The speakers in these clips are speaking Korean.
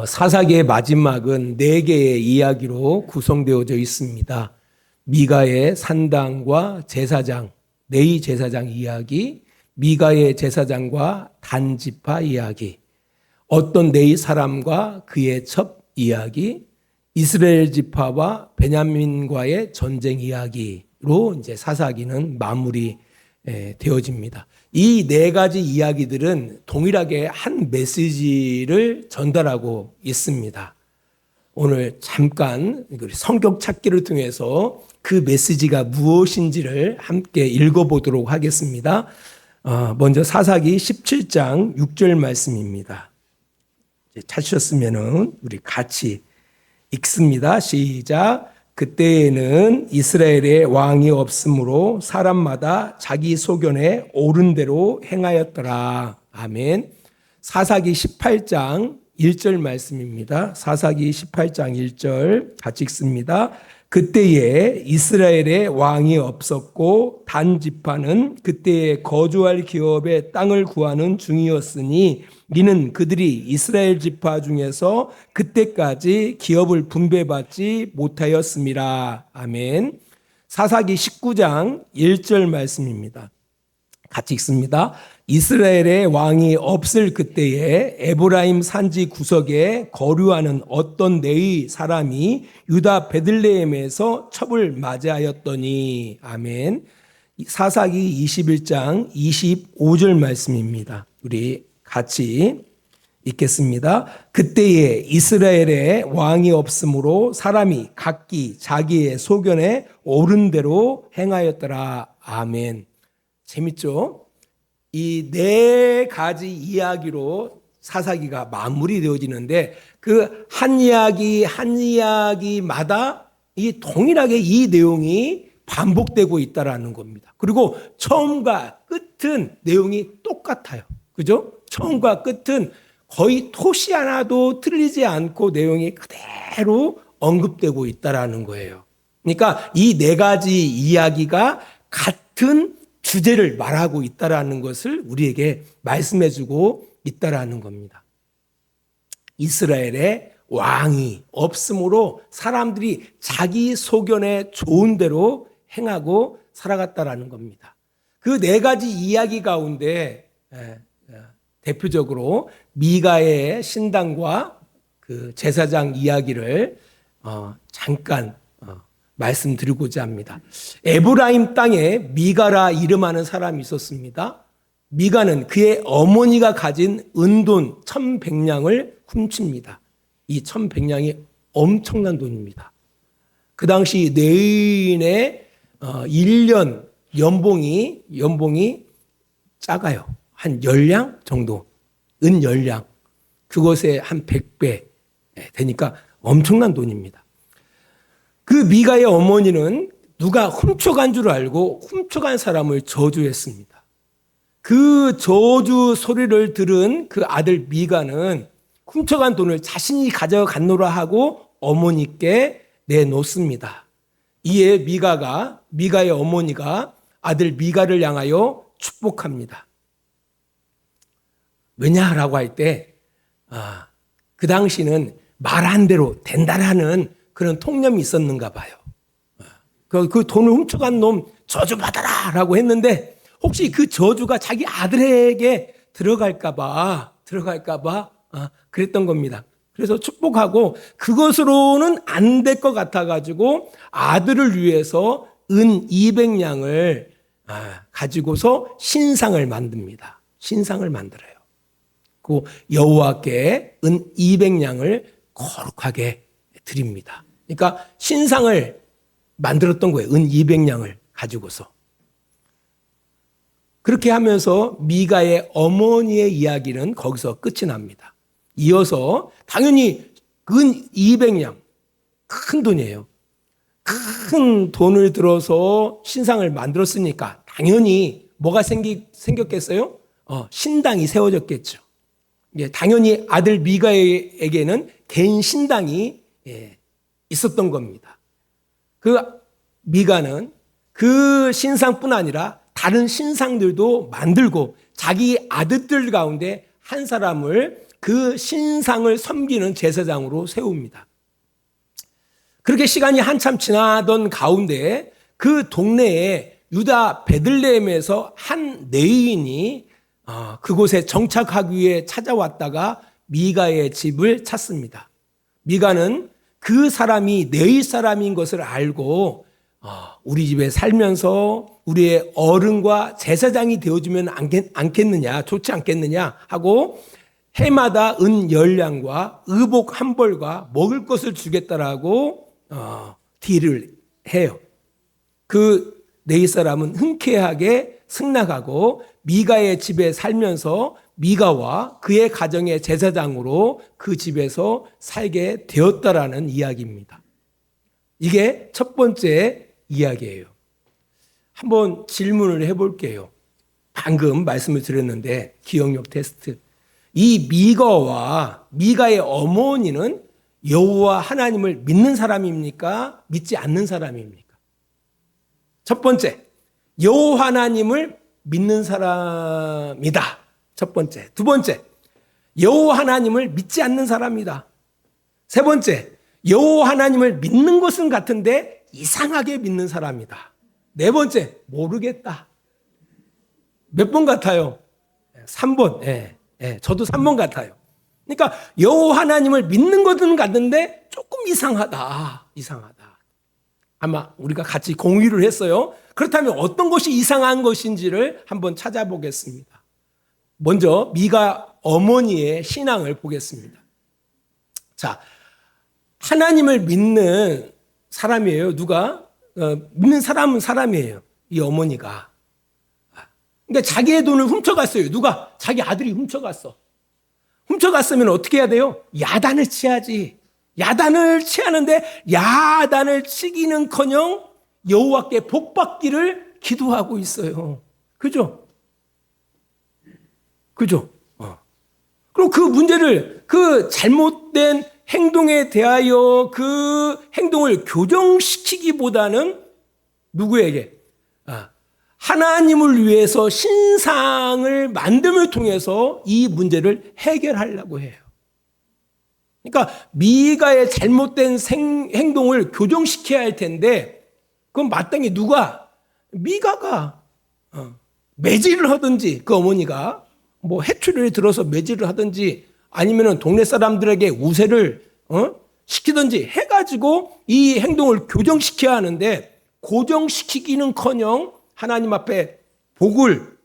사사기의 마지막은 네 개의 이야기로 구성되어져 있습니다. 미가의 산당과 제사장, 네이 제사장 이야기, 미가의 제사장과 단지파 이야기, 어떤 네이 사람과 그의 첩 이야기, 이스라엘 지파와 베냐민과의 전쟁 이야기로 이제 사사기는 마무리 되어집니다. 이 네 가지 이야기들은 동일하게 한 메시지를 전달하고 있습니다. 오늘 잠깐 성경 찾기를 통해서 그 메시지가 무엇인지를 함께 읽어보도록 하겠습니다. 먼저 사사기 17장 6절 말씀입니다. 찾으셨으면 우리 같이 읽습니다. 시작. 그때에는 이스라엘에 왕이 없으므로 사람마다 자기 소견에 옳은 대로 행하였더라. 아멘. 사사기 18장 1절 말씀입니다. 사사기 18장 1절 같이 읽습니다. 그때에 이스라엘에 왕이 없었고 단 지파는 그때에 거주할 기업의 땅을 구하는 중이었으니 이는 그들이 이스라엘 지파 중에서 그때까지 기업을 분배받지 못하였음이라. 아멘. 사사기 19장 1절 말씀입니다. 같이 읽습니다. 이스라엘의 왕이 없을 그때에 에브라임 산지 구석에 거류하는 어떤 네이 사람이 유다 베들레헴에서 첩을 맞이하였더니. 아멘. 사사기 21장 25절 말씀입니다. 우리 같이 읽겠습니다. 그때에 이스라엘에 왕이 없으므로 사람이 각기 자기의 소견에 옳은 대로 행하였더라. 아멘. 재밌죠? 이 네 가지 이야기로 사사기가 마무리되어지는데 그 한 이야기 한 이야기마다 이 동일하게 이 내용이 반복되고 있다라는 겁니다. 그리고 처음과 끝은 내용이 똑같아요. 그죠? 처음과 끝은 거의 토시 하나도 틀리지 않고 내용이 그대로 언급되고 있다라는 거예요. 그러니까 이 네 가지 이야기가 같은 주제를 말하고 있다라는 것을 우리에게 말씀해주고 있다라는 겁니다. 이스라엘에 왕이 없으므로 사람들이 자기 소견에 좋은 대로 행하고 살아갔다라는 겁니다. 그 네 가지 이야기 가운데 대표적으로 미가의 신당과 그 제사장 이야기를 잠깐 말씀드리고자 합니다. 에브라임 땅에 미가라 이름하는 사람이 있었습니다. 미가는 그의 어머니가 가진 은돈 1,100냥을 훔칩니다. 이 1,100냥이 엄청난 돈입니다. 그 당시 네인의 1년 연봉이 작아요. 한 10냥 정도, 은 10냥. 그것에 한 100배 되니까 엄청난 돈입니다. 그 미가의 어머니는 누가 훔쳐간 줄 알고 훔쳐간 사람을 저주했습니다. 그 저주 소리를 들은 그 아들 미가는 훔쳐간 돈을 자신이 가져갔노라 하고 어머니께 내놓습니다. 이에 미가의 어머니가 아들 미가를 향하여 축복합니다. 왜냐라고 할 때, 그 당시는 말한 대로 된다라는 그런 통념이 있었는가 봐요. 그 돈을 훔쳐간 놈 저주받아라 라고 했는데 혹시 그 저주가 자기 아들에게 들어갈까봐 그랬던 겁니다. 그래서 축복하고 그것으로는 안 될 것 같아가지고 아들을 위해서 은 200냥을 가지고서 신상을 만듭니다. 신상을 만들어요. 그 여호와께 은 200냥을 거룩하게 드립니다. 그러니까 신상을 만들었던 거예요. 은 200냥을 가지고서. 그렇게 하면서 미가의 어머니의 이야기는 거기서 끝이 납니다. 이어서 당연히 은 200냥, 큰 돈이에요. 큰 돈을 들어서 신상을 만들었으니까 당연히 뭐가 생겼겠어요? 신당이 세워졌겠죠. 당연히 아들 미가에게는 개인 신당이 있었던 겁니다. 그 미가는 그 신상뿐 아니라 다른 신상들도 만들고 자기 아들들 가운데 한 사람을 그 신상을 섬기는 제사장으로 세웁니다. 그렇게 시간이 한참 지나던 가운데 그 동네에 유다 베들레헴에서 한 레위인이 그곳에 정착하기 위해 찾아왔다가 미가의 집을 찾습니다. 미가는 그 사람이 네윗 사람인 것을 알고 우리 집에 살면서 우리의 어른과 제사장이 되어주면 않겠느냐, 좋지 않겠느냐 하고 해마다 은 10량과 의복 한 벌과 먹을 것을 주겠다라고 딜을 해요. 그 네윗 사람은 흔쾌하게 승낙하고 미가의 집에 살면서 미가와 그의 가정의 제사장으로 그 집에서 살게 되었다라는 이야기입니다. 이게 첫 번째 이야기예요. 한번 질문을 해볼게요. 방금 말씀을 드렸는데 기억력 테스트. 이 미가와 미가의 어머니는 여호와 하나님을 믿는 사람입니까? 믿지 않는 사람입니까? 첫 번째, 여호와 하나님을 믿는 사람이다. 첫 번째. 두 번째, 여호와 하나님을 믿지 않는 사람이다. 세 번째, 여호와 하나님을 믿는 것은 같은데 이상하게 믿는 사람이다. 네 번째, 모르겠다. 몇 번 같아요? 3번. 저도 3번 같아요. 그러니까 여호와 하나님을 믿는 것은 같은데 조금 이상하다. 아마 우리가 같이 공유를 했어요. 그렇다면 어떤 것이 이상한 것인지를 한번 찾아보겠습니다. 먼저 미가 어머니의 신앙을 보겠습니다. 자, 하나님을 믿는 사람이에요. 누가? 믿는 사람은 사람이에요. 이 어머니가. 근데 자기의 돈을 훔쳐갔어요. 누가? 자기 아들이 훔쳐갔어. 훔쳐갔으면 어떻게 해야 돼요? 야단을 치야지. 야단을 치하는데 야단을 치기는커녕 여호와께 복받기를 기도하고 있어요. 그죠? 그리고 그 문제를, 그 잘못된 행동에 대하여 그 행동을 교정시키기보다는 누구에게? 하나님을 위해서 신상을 만듦을 통해서 이 문제를 해결하려고 해요. 그러니까 미가의 잘못된 행동을 교정시켜야 할 텐데 그건 마땅히 누가? 미가가 매질을 하든지, 그 어머니가 뭐 해초리를 들어서 매질을 하든지 아니면 동네 사람들에게 우세를 시키든지 해가지고 이 행동을 교정시켜야 하는데 고정시키기는커녕 하나님 앞에 복을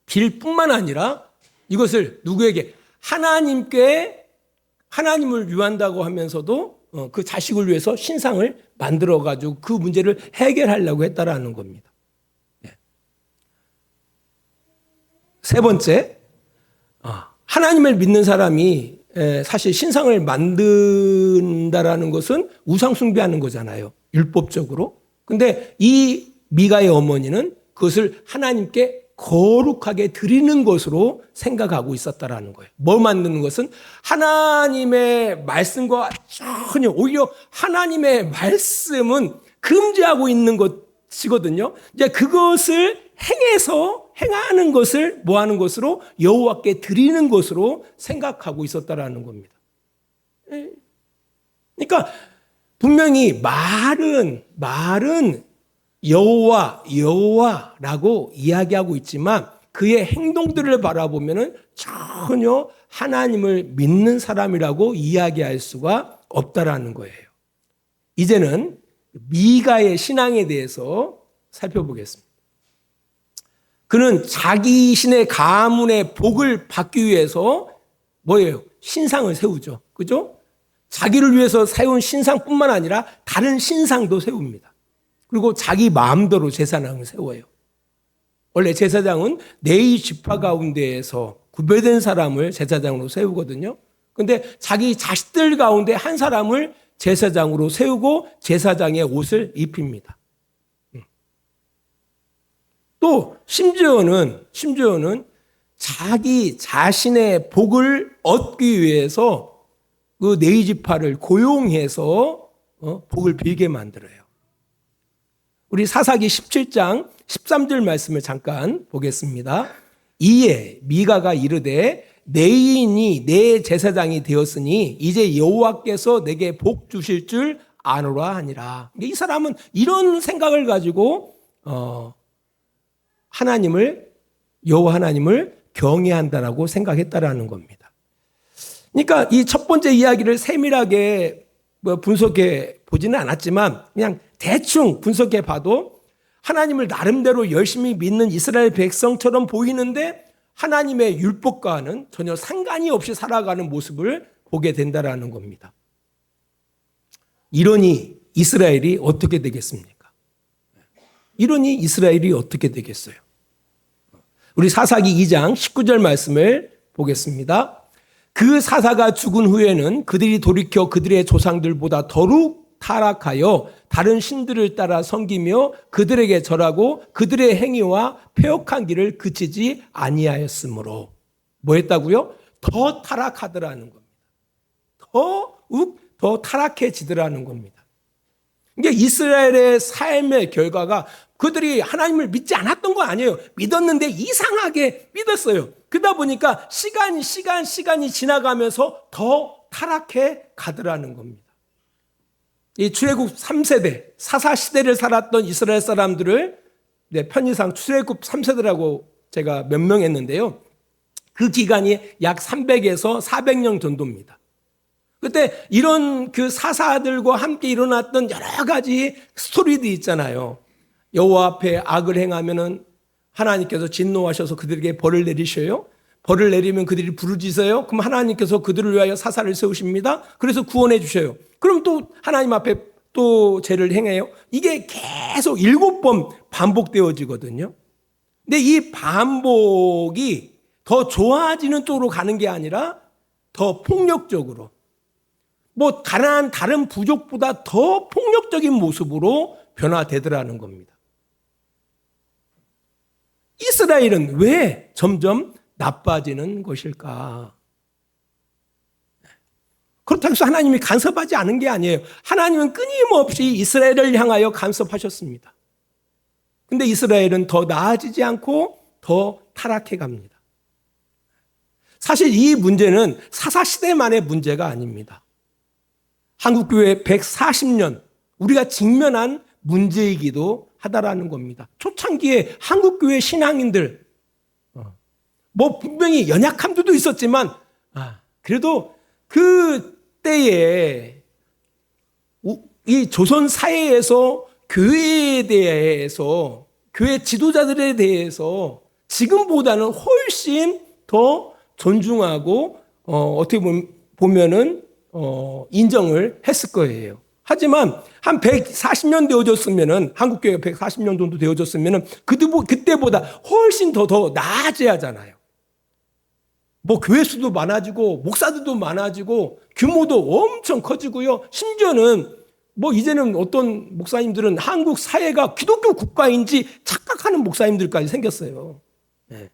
빌 뿐만 아니라 이것을 누구에게? 하나님께, 하나님을 위한다고 하면서도 그 자식을 위해서 신상을 만들어가지고 그 문제를 해결하려고 했다라는 겁니다. 세 번째, 하나님을 믿는 사람이 사실 신상을 만든다라는 것은 우상 숭배하는 거잖아요. 율법적으로. 근데 이 미가의 어머니는 그것을 하나님께 거룩하게 드리는 것으로 생각하고 있었다라는 거예요. 뭘 만드는 것은 하나님의 말씀과 전혀, 오히려 하나님의 말씀은 금지하고 있는 것이거든요. 이제 그것을 행하는 것을 뭐 하는 것으로? 여호와께 드리는 것으로 생각하고 있었다라는 겁니다. 그러니까 분명히 말은 여호와라고 이야기하고 있지만 그의 행동들을 바라보면은 전혀 하나님을 믿는 사람이라고 이야기할 수가 없다라는 거예요. 이제는 미가의 신앙에 대해서 살펴보겠습니다. 그는 자기 신의 가문의 복을 받기 위해서 뭐예요? 신상을 세우죠. 그죠? 자기를 위해서 세운 신상뿐만 아니라 다른 신상도 세웁니다. 그리고 자기 마음대로 제사장을 세워요. 원래 제사장은 네이 지파 가운데에서 구별된 사람을 제사장으로 세우거든요. 그런데 자기 자식들 가운데 한 사람을 제사장으로 세우고 제사장의 옷을 입힙니다. 또 심지어는 자기 자신의 복을 얻기 위해서 그 네이 지파를 고용해서 복을 빌게 만들어요. 우리 사사기 17장 13절 말씀을 잠깐 보겠습니다. 이에 미가가 이르되 내인이 내 제사장이 되었으니 이제 여호와께서 내게 복 주실 줄 아노라 하니라. 이 사람은 이런 생각을 가지고 여호와 하나님을 경외한다라고 생각했다라는 겁니다. 그러니까 이 첫 번째 이야기를 세밀하게 분석해 보지는 않았지만 그냥 대충 분석해 봐도 하나님을 나름대로 열심히 믿는 이스라엘 백성처럼 보이는데 하나님의 율법과는 전혀 상관이 없이 살아가는 모습을 보게 된다라는 겁니다. 이러니 이스라엘이 어떻게 되겠습니까? 이러니 이스라엘이 어떻게 되겠어요? 우리 사사기 2장 19절 말씀을 보겠습니다. 그 사사가 죽은 후에는 그들이 돌이켜 그들의 조상들보다 더욱 타락하여 다른 신들을 따라 섬기며 그들에게 절하고 그들의 행위와 패역한 길을 그치지 아니하였으므로 뭐 했다고요? 더 타락하더라는 겁니다. 더 타락해지더라는 겁니다. 이게 이스라엘의 삶의 결과가 그들이 하나님을 믿지 않았던 거 아니에요. 믿었는데 이상하게 믿었어요. 그러다 보니까 시간이 지나가면서 더 타락해 가더라는 겁니다. 이 출애굽 3세대, 사사 시대를 살았던 이스라엘 사람들을 편의상 출애굽 3세대라고 제가 면명했는데요. 그 기간이 약 300에서 400년 정도입니다. 그때 이런 그 사사들과 함께 일어났던 여러 가지 스토리들이 있잖아요. 여호와 앞에 악을 행하면은 하나님께서 진노하셔서 그들에게 벌을 내리셔요. 벌을 내리면 그들이 부르짖어요. 그럼 하나님께서 그들을 위하여 사사를 세우십니다. 그래서 구원해 주셔요. 그럼 또 하나님 앞에 또 죄를 행해요. 이게 계속 7번 반복되어지거든요. 근데 이 반복이 더 좋아지는 쪽으로 가는 게 아니라 더 폭력적으로 가난한 다른 부족보다 더 폭력적인 모습으로 변화되더라는 겁니다. 이스라엘은 왜 점점 나빠지는 것일까? 그렇다고 해서 하나님이 간섭하지 않은 게 아니에요. 하나님은 끊임없이 이스라엘을 향하여 간섭하셨습니다. 근데 이스라엘은 더 나아지지 않고 더 타락해 갑니다. 사실 이 문제는 사사시대만의 문제가 아닙니다. 한국교회 140년 우리가 직면한 문제이기도 하다라는 겁니다. 초창기에 한국교회 신앙인들 분명히 연약함도 있었지만 그래도 그때에 이 조선 사회에서 교회에 대해서 교회 지도자들에 대해서 지금보다는 훨씬 더 존중하고 어떻게 보면은 인정을 했을 거예요. 하지만 한 140년 되어졌으면은 한국교회가 140년 정도 되어졌으면은 그때보다 훨씬 더 나아져야 하잖아요. 교회 수도 많아지고 목사들도 많아지고 규모도 엄청 커지고요. 심지어는 이제는 어떤 목사님들은 한국 사회가 기독교 국가인지 착각하는 목사님들까지 생겼어요. 네.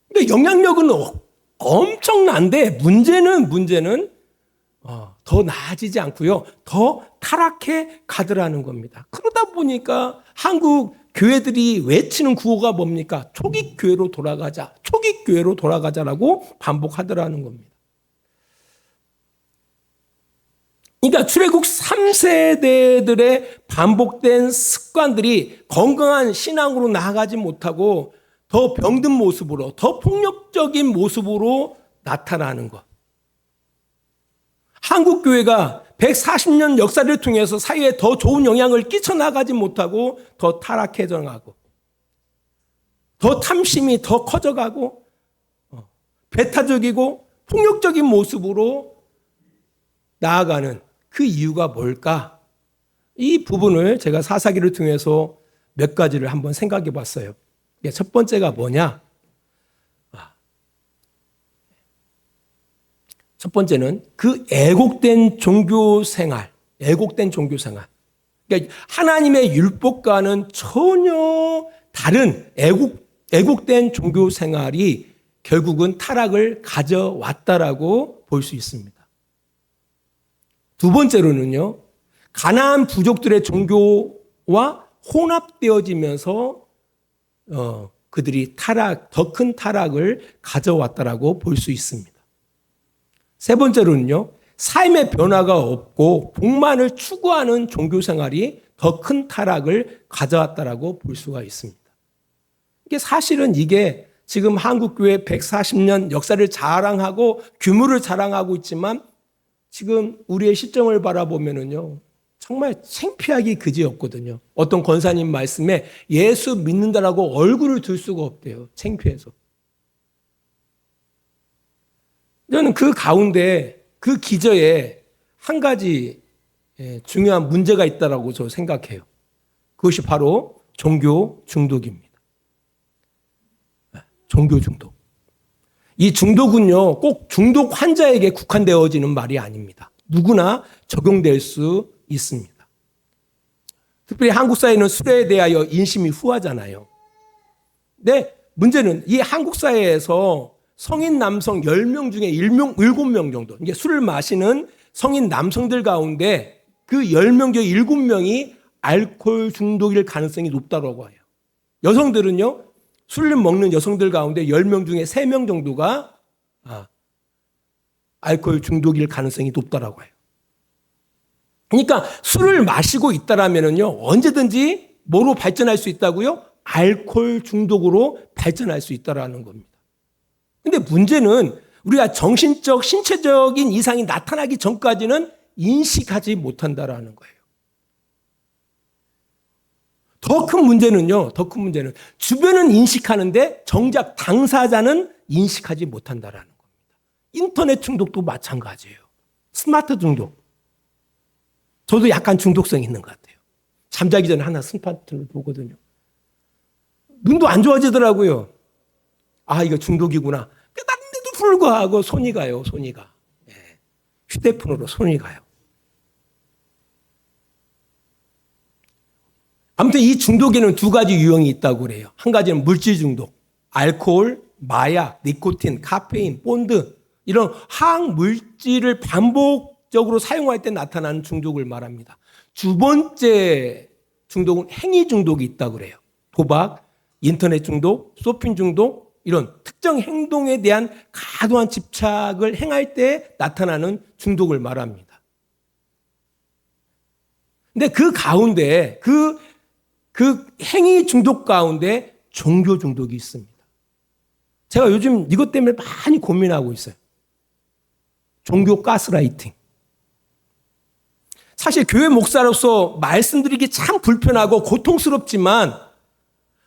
근데 영향력은 엄청난데 문제는 더 나아지지 않고요. 더 타락해 가더라는 겁니다. 그러다 보니까 한국 교회들이 외치는 구호가 뭡니까? 초기교회로 돌아가자. 초기교회로 돌아가자라고 반복하더라는 겁니다. 그러니까 출애굽 3세대들의 반복된 습관들이 건강한 신앙으로 나아가지 못하고 더 병든 모습으로, 더 폭력적인 모습으로 나타나는 것. 한국교회가 140년 역사를 통해서 사회에 더 좋은 영향을 끼쳐나가지 못하고 더 타락해져 가고 더 탐심이 더 커져가고 배타적이고 폭력적인 모습으로 나아가는 그 이유가 뭘까? 이 부분을 제가 사사기를 통해서 몇 가지를 한번 생각해 봤어요. 첫 번째가 뭐냐? 첫 번째는 그 애곡된 종교 생활. 그러니까 하나님의 율법과는 전혀 다른 애곡된 종교 생활이 결국은 타락을 가져왔다라고 볼 수 있습니다. 두 번째로는요, 가나안 부족들의 종교와 혼합되어지면서 그들이 더 큰 타락을 가져왔다라고 볼 수 있습니다. 세 번째로는요, 삶의 변화가 없고 복만을 추구하는 종교 생활이 더 큰 타락을 가져왔다라고 볼 수가 있습니다. 사실은 이게 지금 한국교회 140년 역사를 자랑하고 규모를 자랑하고 있지만 지금 우리의 시점을 바라보면은요, 정말 창피하기 그지없거든요. 어떤 권사님 말씀에 예수 믿는다라고 얼굴을 들 수가 없대요. 창피해서. 저는 그 가운데 그 기저에 한 가지 중요한 문제가 있다라고 저 생각해요. 그것이 바로 종교 중독입니다. 종교 중독. 이 중독은요, 꼭 중독 환자에게 국한되어지는 말이 아닙니다. 누구나 적용될 수 있습니다. 특별히 한국 사회는 술에 대하여 인심이 후하잖아요. 근데 문제는 이 한국 사회에서 성인 남성 10명 중에 7명 정도, 이게 술을 마시는 성인 남성들 가운데 그 10명 중에 7명이 알코올 중독일 가능성이 높다고 해요. 여성들은요, 술을 먹는 여성들 가운데 10명 중에 3명 정도가 알코올 중독일 가능성이 높다고 해요. 그러니까 술을 마시고 있다라면요, 언제든지 뭐로 발전할 수 있다고요? 알코올 중독으로 발전할 수 있다라는 겁니다. 근데 문제는 우리가 정신적, 신체적인 이상이 나타나기 전까지는 인식하지 못한다라는 거예요. 더 큰 문제는요, 주변은 인식하는데 정작 당사자는 인식하지 못한다라는 겁니다. 인터넷 중독도 마찬가지예요. 스마트 중독. 저도 약간 중독성이 있는 것 같아요. 잠자기 전에 하나 스마트를 보거든요. 눈도 안 좋아지더라고요. 아, 이거 중독이구나. 깨달은데도 불구하고 손이 가요, 손이 가. 휴대폰으로 손이 가요. 아무튼 이 중독에는 두 가지 유형이 있다고 그래요. 한 가지는 물질 중독, 알코올, 마약, 니코틴, 카페인, 본드 이런 화학 물질을 반복적으로 사용할 때 나타나는 중독을 말합니다. 두 번째 중독은 행위 중독이 있다고 그래요. 도박, 인터넷 중독, 쇼핑 중독 이런 특정 행동에 대한 과도한 집착을 행할 때 나타나는 중독을 말합니다. 근데 그 가운데 그 행위 중독 가운데 종교 중독이 있습니다. 제가 요즘 이것 때문에 많이 고민하고 있어요. 종교 가스라이팅. 사실 교회 목사로서 말씀드리기 참 불편하고 고통스럽지만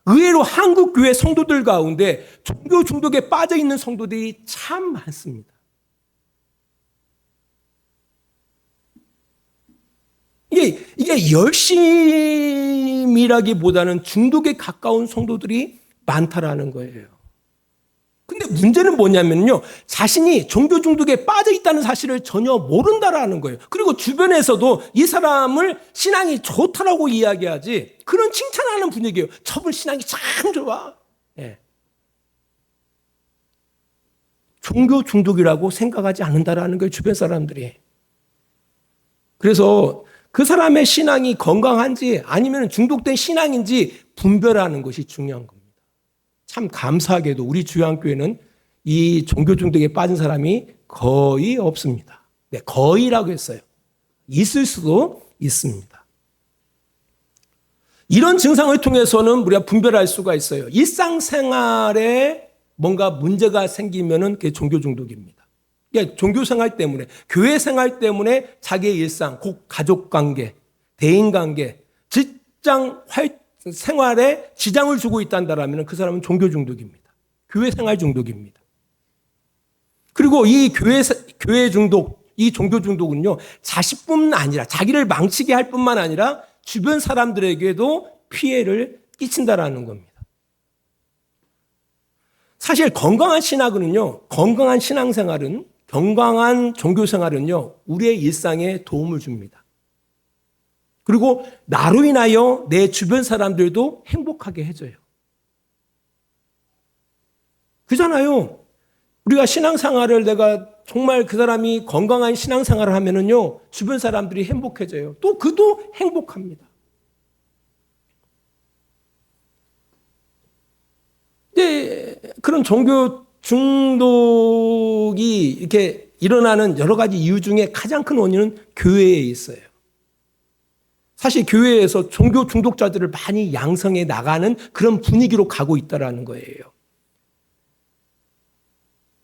의외로 한국 교회 성도들 가운데 종교 중독에 빠져 있는 성도들이 참 많습니다. 이게 열심이라기보다는 중독에 가까운 성도들이 많다라는 거예요. 근데 문제는 뭐냐면요, 자신이 종교 중독에 빠져 있다는 사실을 전혀 모른다라는 거예요. 그리고 주변에서도 이 사람을 신앙이 좋다라고 이야기하지, 그런 칭찬하는 분위기예요. 저분 신앙이 참 좋아. 네. 종교 중독이라고 생각하지 않는다라는 거예요, 주변 사람들이. 그래서 그 사람의 신앙이 건강한지 아니면 중독된 신앙인지 분별하는 것이 중요한 겁니다. 참 감사하게도 우리 주양교회는 이 종교 중독에 빠진 사람이 거의 없습니다. 네, 거의라고 했어요. 있을 수도 있습니다. 이런 증상을 통해서는 우리가 분별할 수가 있어요. 일상생활에 뭔가 문제가 생기면은 그게 종교 중독입니다. 그러니까 종교 생활 때문에, 교회 생활 때문에 자기의 일상, 곧 가족 관계, 대인 관계, 직장 생활에 지장을 주고 있다면 그 사람은 종교 중독입니다. 교회 생활 중독입니다. 그리고 이 교회 중독, 이 종교 중독은요, 자식뿐만 아니라, 자기를 망치게 할 뿐만 아니라 주변 사람들에게도 피해를 끼친다라는 겁니다. 사실 건강한 신앙은요, 건강한 신앙생활은, 건강한 종교생활은요, 우리의 일상에 도움을 줍니다. 그리고 나로 인하여 내 주변 사람들도 행복하게 해줘요. 그잖아요. 우리가 신앙생활을 내가 정말 그 사람이 건강한 신앙생활을 하면은요, 주변 사람들이 행복해져요. 또 그도 행복합니다. 이제 그런 종교 중독이 이렇게 일어나는 여러 가지 이유 중에 가장 큰 원인은 교회에 있어요. 사실 교회에서 종교 중독자들을 많이 양성해 나가는 그런 분위기로 가고 있다는 거예요.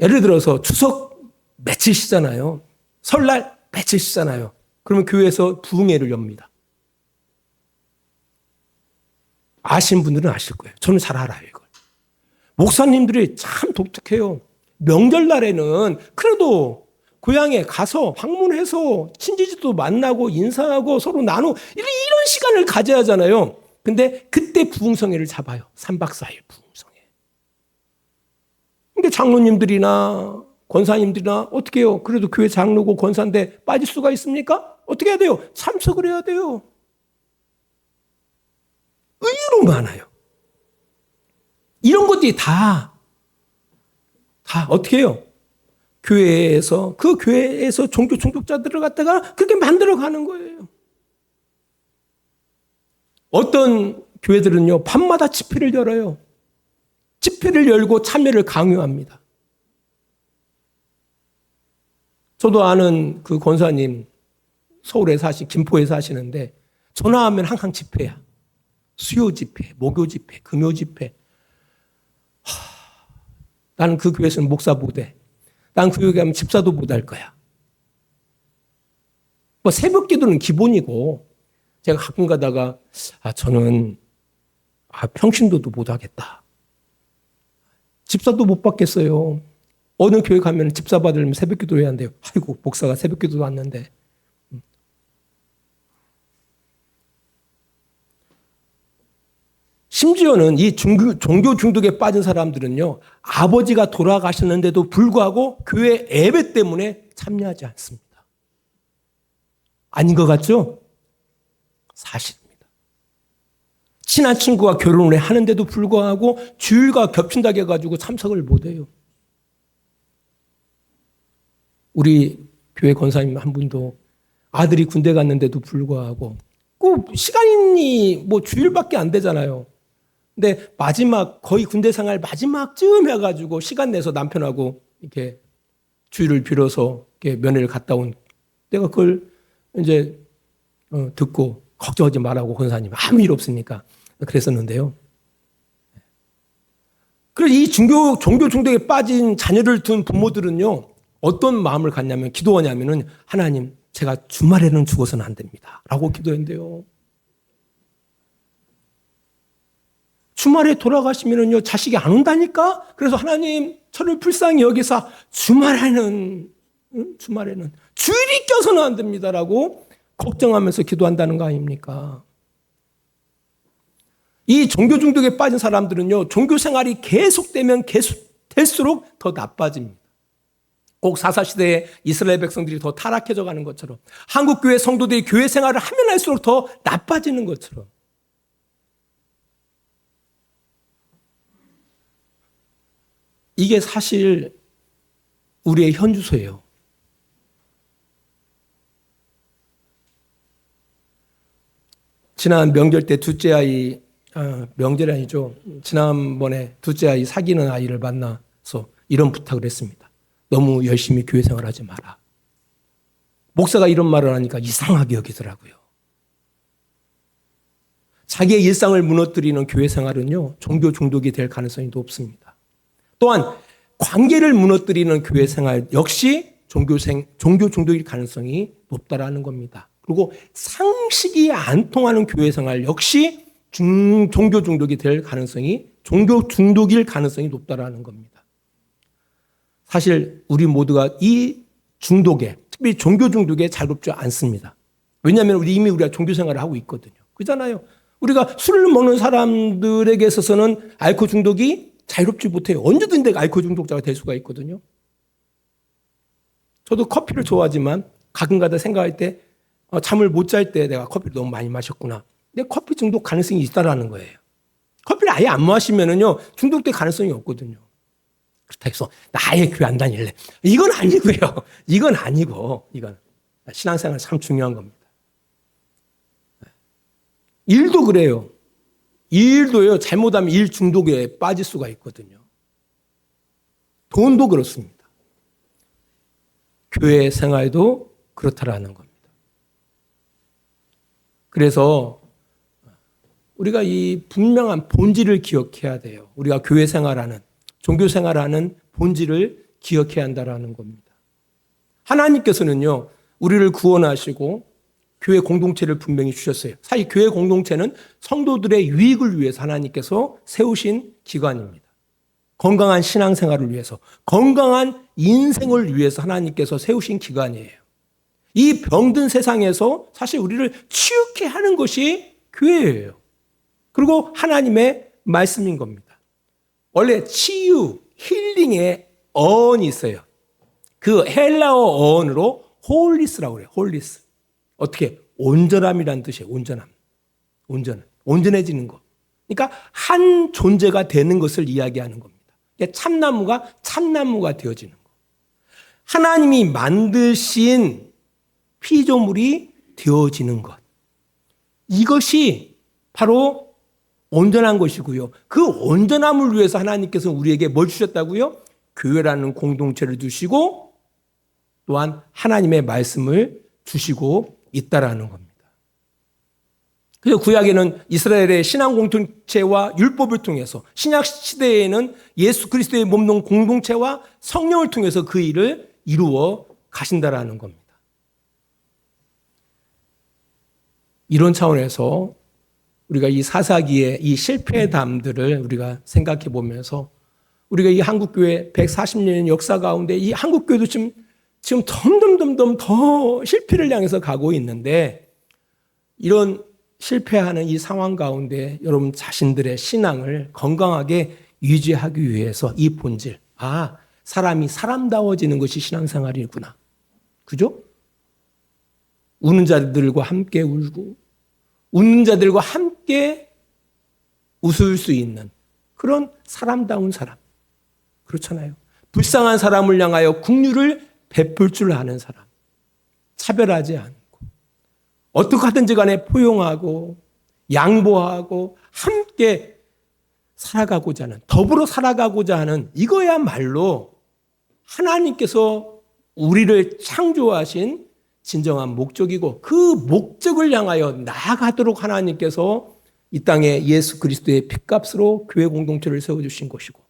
예를 들어서 추석 며칠이잖아요. 설날 며칠이잖아요. 그러면 교회에서 부흥회를 엽니다. 아시는 분들은 아실 거예요. 저는 잘 알아요, 이걸. 목사님들이 참 독특해요. 명절날에는 그래도 고향에 가서 방문해서 친지들도 만나고 인사하고 서로 이런 시간을 가져야 하잖아요. 근데 그때 부흥성회를 잡아요. 3박 4일 부흥성회. 근데 장로님들이나 권사님들이나 어떻게 해요? 그래도 교회 장로고 권사인데 빠질 수가 있습니까? 어떻게 해야 돼요? 참석을 해야 돼요. 의외로 많아요. 이런 것들이 다 어떻게 해요? 교회에서, 그 교회에서 종교 중독자들을 갖다가 그렇게 만들어 가는 거예요. 어떤 교회들은요, 밤마다 집회를 열어요. 집회를 열고 참여를 강요합니다. 저도 아는 그 권사님, 서울에 김포에 사시는데, 전화하면 항상 집회야. 수요 집회, 목요 집회, 금요 집회. 나는 그 교회에서는 목사 못해. 난 그 교회 가면 집사도 못할 거야. 뭐 새벽 기도는 기본이고, 제가 가끔 가다가, 저는, 평신도도 못하겠다. 집사도 못 받겠어요. 어느 교회 가면 집사 받으려면 새벽 기도 해야 한대요. 아이고, 목사가 새벽 기도도 왔는데. 심지어는 이 종교 중독에 빠진 사람들은요, 아버지가 돌아가셨는데도 불구하고 교회 예배 때문에 참여하지 않습니다. 아닌 것 같죠? 사실입니다. 친한 친구가 결혼을 하는데도 불구하고 주일과 겹친다고 해가지고 참석을 못해요. 우리 교회 권사님 한 분도 아들이 군대 갔는데도 불구하고 꼭 시간이 뭐 주일밖에 안 되잖아요. 근데 거의 군대 생활 마지막쯤 해가지고 시간 내서 남편하고 이렇게 주일을 빌어서 이렇게 면회를 갔다 온, 내가 그걸 이제 듣고 걱정하지 말라고 권사님 아무 일 없으니까 그랬었는데요. 그래서 이 종교 중독에 빠진 자녀를 둔 부모들은요, 어떤 마음을 갖냐면, 기도하냐면은, 하나님, 제가 주말에는 죽어서는 안 됩니다. 라고 기도했는데요. 주말에 돌아가시면은요, 자식이 안 온다니까? 그래서 하나님, 저를 불쌍히 여기서 주말에는 주일이 껴서는 안 됩니다라고 걱정하면서 기도한다는 거 아닙니까? 이 종교 중독에 빠진 사람들은요, 종교 생활이 계속되면 계속될수록 더 나빠집니다. 꼭 사사시대에 이스라엘 백성들이 더 타락해져 가는 것처럼, 한국교회 성도들이 교회 생활을 하면 할수록 더 나빠지는 것처럼. 이게 사실 우리의 현주소예요. 지난 명절 때 둘째 아이, 명절이 아니죠. 지난번에 둘째 아이 사귀는 아이를 만나서 이런 부탁을 했습니다. 너무 열심히 교회 생활하지 마라. 목사가 이런 말을 하니까 이상하게 여기더라고요. 자기의 일상을 무너뜨리는 교회 생활은요, 종교 중독이 될 가능성이 높습니다. 또한 관계를 무너뜨리는 교회 생활 역시 종교 중독일 가능성이 높다라는 겁니다. 그리고 상식이 안 통하는 교회 생활 역시 종교 중독일 가능성이 높다라는 겁니다. 사실 우리 모두가 이 중독에, 특히 종교 중독에 자유롭지 않습니다. 왜냐하면 이미 우리가 종교 생활을 하고 있거든요. 그렇잖아요. 우리가 술을 먹는 사람들에게 있어서는 알코올 중독이 자유롭지 못해요. 언제든 내가 알코올 중독자가 될 수가 있거든요. 저도 커피를 좋아하지만 가끔가다 생각할 때 잠을 못 잘 때 내가 커피를 너무 많이 마셨구나. 근데 커피 중독 가능성이 있다라는 거예요. 커피를 아예 안 마시면은요, 중독될 가능성이 없거든요. 그렇다 해서 나 아예 교회 안 다닐래. 이건 아니고요. 이건 신앙생활 참 중요한 겁니다. 일도 그래요. 일도요, 잘못하면 일 중독에 빠질 수가 있거든요. 돈도 그렇습니다. 교회 생활도 그렇다라는 겁니다. 그래서 우리가 이 분명한 본질을 기억해야 돼요. 우리가 교회 생활하는, 종교 생활하는 본질을 기억해야 한다라는 겁니다. 하나님께서는요, 우리를 구원하시고 교회 공동체를 분명히 주셨어요. 사실 교회 공동체는 성도들의 유익을 위해서 하나님께서 세우신 기관입니다. 건강한 신앙생활을 위해서, 건강한 인생을 위해서 하나님께서 세우신 기관이에요. 이 병든 세상에서 사실 우리를 치유케 하는 것이 교회예요. 그리고 하나님의 말씀인 겁니다. 원래 치유, 힐링의 어원이 있어요. 그 헬라어 어원으로 홀리스라고 그래요. 홀리스. 어떻게? 온전함이라는 뜻이에요. 온전함. 온전해지는 것. 그러니까 한 존재가 되는 것을 이야기하는 겁니다. 참나무가 참나무가 되어지는 것. 하나님이 만드신 피조물이 되어지는 것. 이것이 바로 온전한 것이고요. 그 온전함을 위해서 하나님께서 우리에게 뭘 주셨다고요? 교회라는 공동체를 주시고 또한 하나님의 말씀을 주시고 있다라는 겁니다. 그래서 구약에는 이스라엘의 신앙 공동체와 율법을 통해서, 신약 시대에는 예수 그리스도의 몸된 공동체와 성령을 통해서 그 일을 이루어 가신다라는 겁니다. 이런 차원에서 우리가 이 사사기의 이 실패의 담들을 우리가 생각해 보면서 우리가 이 한국교회 140년 역사 가운데 이 한국교회도 지금 점점 더 실패를 향해서 가고 있는데, 이런 실패하는 이 상황 가운데 여러분 자신들의 신앙을 건강하게 유지하기 위해서 이 본질, 사람이 사람다워지는 것이 신앙생활이구나. 그죠? 우는 자들과 함께 울고 웃는 자들과 함께 웃을 수 있는 그런 사람다운 사람. 그렇잖아요. 불쌍한 사람을 향하여 긍휼을 베풀 줄 아는 사람. 차별하지 않고 어떻게 하든지 간에 포용하고 양보하고 함께 살아가고자 하는, 더불어 살아가고자 하는, 이거야말로 하나님께서 우리를 창조하신 진정한 목적이고, 그 목적을 향하여 나아가도록 하나님께서 이 땅에 예수 그리스도의 핏값으로 교회 공동체를 세워주신 것이고,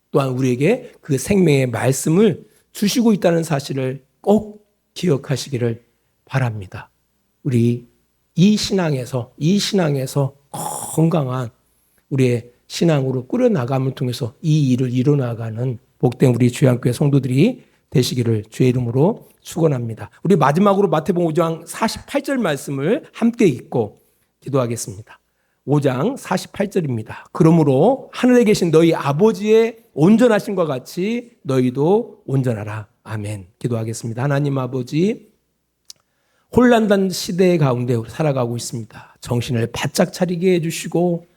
또한 우리에게 그 생명의 말씀을 주시고 있다는 사실을 꼭 기억하시기를 바랍니다. 우리 이 신앙에서 건강한 우리의 신앙으로 꾸려나감을 통해서 이 일을 이뤄나가는 복된 우리 주양교회 성도들이 되시기를 주의 이름으로 축원합니다. 우리 마지막으로 마태복음 5장 48절 말씀을 함께 읽고 기도하겠습니다. 5장 48절입니다. 그러므로 하늘에 계신 너희 아버지의 온전하심과 같이 너희도 온전하라. 아멘. 기도하겠습니다. 하나님 아버지, 혼란된 시대 가운데 살아가고 있습니다. 정신을 바짝 차리게 해주시고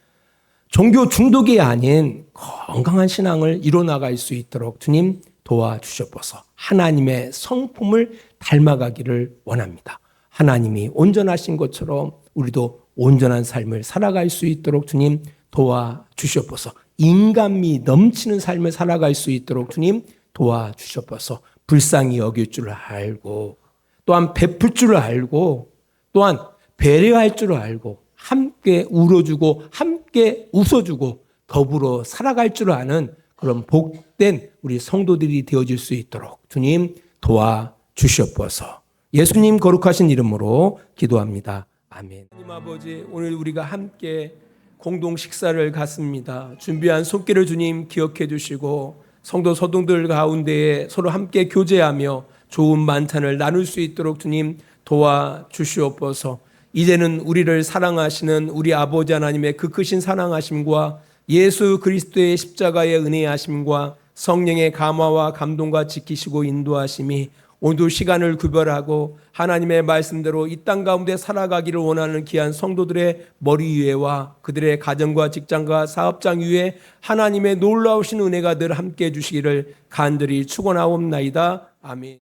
종교 중독이 아닌 건강한 신앙을 이뤄나갈 수 있도록 주님 도와주셔서 하나님의 성품을 닮아가기를 원합니다. 하나님이 온전하신 것처럼 우리도 온전한 삶을 살아갈 수 있도록 주님 도와주셔서 인간미 넘치는 삶을 살아갈 수 있도록 주님 도와주셔서 불쌍히 여길 줄 알고, 또한 베풀 줄 알고, 또한 배려할 줄 알고, 함께 울어주고 함께 웃어주고 더불어 살아갈 줄 아는 그런 복된 우리 성도들이 되어질 수 있도록 주님 도와주시옵소서. 예수님 거룩하신 이름으로 기도합니다. 아멘. 하나님 아버지, 오늘 우리가 함께 공동 식사를 갖습니다. 준비한 손길을 주님 기억해 주시고 성도 서동들 가운데에 서로 함께 교제하며 좋은 만찬을 나눌 수 있도록 주님 도와주시옵소서. 이제는 우리를 사랑하시는 우리 아버지 하나님의 그 크신 사랑하심과 예수 그리스도의 십자가의 은혜하심과 성령의 감화와 감동과 지키시고 인도하심이 오늘도 시간을 구별하고 하나님의 말씀대로 이 땅 가운데 살아가기를 원하는 귀한 성도들의 머리 위에와 그들의 가정과 직장과 사업장 위에 하나님의 놀라우신 은혜가 늘 함께해 주시기를 간절히 축원하옵나이다. 아멘.